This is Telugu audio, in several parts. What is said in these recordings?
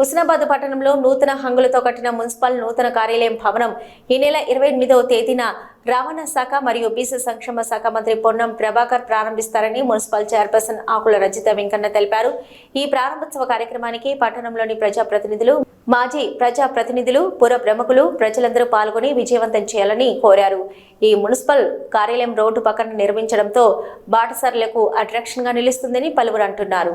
హుస్నాబాద్ పట్టణంలో నూతన హంగులతో కట్టిన మున్సిపల్ నూతన కార్యాలయం భవనం ఈ నెల 28వ తేదీన రవాణా శాఖ మరియు బీసీ సంక్షేమ శాఖ మంత్రి పొన్నం ప్రభాకర్ ప్రారంభిస్తారని మున్సిపల్ చైర్పర్సన్ ఆకుల రజిత వెంకన్న తెలిపారు. ఈ ప్రారంభోత్సవ కార్యక్రమానికి పట్టణంలోని ప్రజాప్రతినిధులు, మాజీ ప్రజాప్రతినిధులు, పుర ప్రముఖులు, ప్రజలందరూ పాల్గొని విజయవంతం చేయాలని కోరారు. ఈ మున్సిపల్ కార్యాలయం రోడ్డు పక్కన నిర్మించడంతో బాటసారులకు అట్రాక్షన్ గా నిలుస్తుందని పలువురు అంటున్నారు.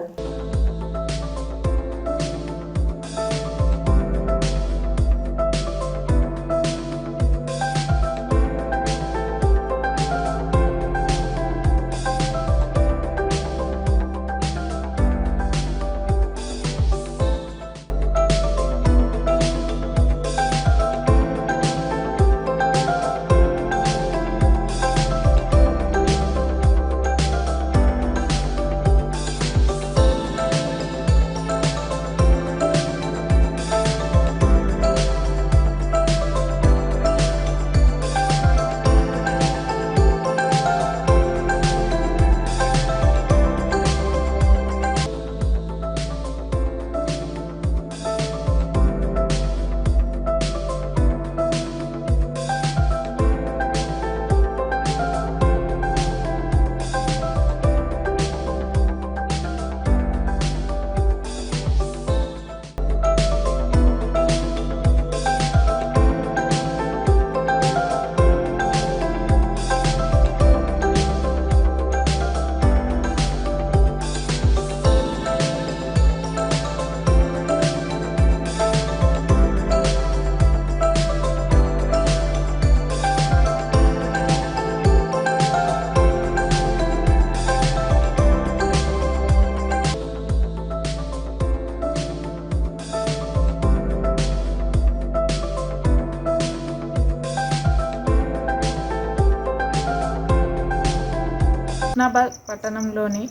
హుస్నాబాద్ పట్టణంలోని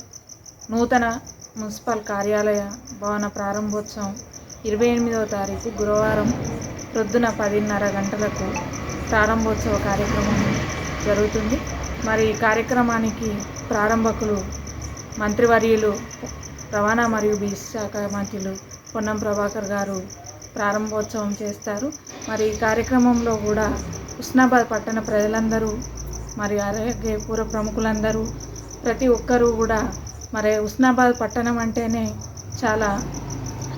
నూతన మున్సిపల్ కార్యాలయ భవన ప్రారంభోత్సవం 28వ తారీఖు గురువారం ప్రొద్దున 10:30 గంటలకు ప్రారంభోత్సవ కార్యక్రమం జరుగుతుంది. మరి ఈ కార్యక్రమానికి ప్రారంభకులు మంత్రివర్యులు, రవాణా మరియు బీసీ శాఖ మంత్రులు పొన్నం ప్రభాకర్ గారు ప్రారంభోత్సవం చేస్తారు. మరి ఈ కార్యక్రమంలో కూడా హుస్నాబాద్ పట్టణ ప్రజలందరూ, మరి అలాగే పుర ప్రముఖులందరూ, ప్రతి ఒక్కరూ కూడా మరి హుస్నాబాద్ పట్టణం అంటేనే చాలా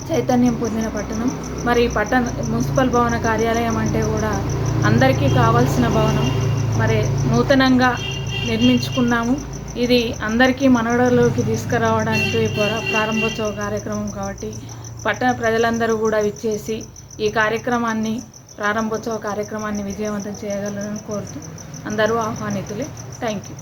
చైతన్యం పొందిన పట్టణం. మరి పట్టణ మున్సిపల్ భవన కార్యాలయం అంటే కూడా అందరికీ కావాల్సిన భవనం. మరి నూతనంగా నిర్మించుకున్నాము. ఇది అందరికీ మనుగడలోకి తీసుకురావడానికి ప్రారంభోత్సవ కార్యక్రమం కాబట్టి పట్టణ ప్రజలందరూ కూడా విచ్చేసి ఈ కార్యక్రమాన్ని, ప్రారంభోత్సవ కార్యక్రమాన్ని విజయవంతం చేయగలరని కోరుతూ అందరూ ఆహ్వానితులే. Thank you.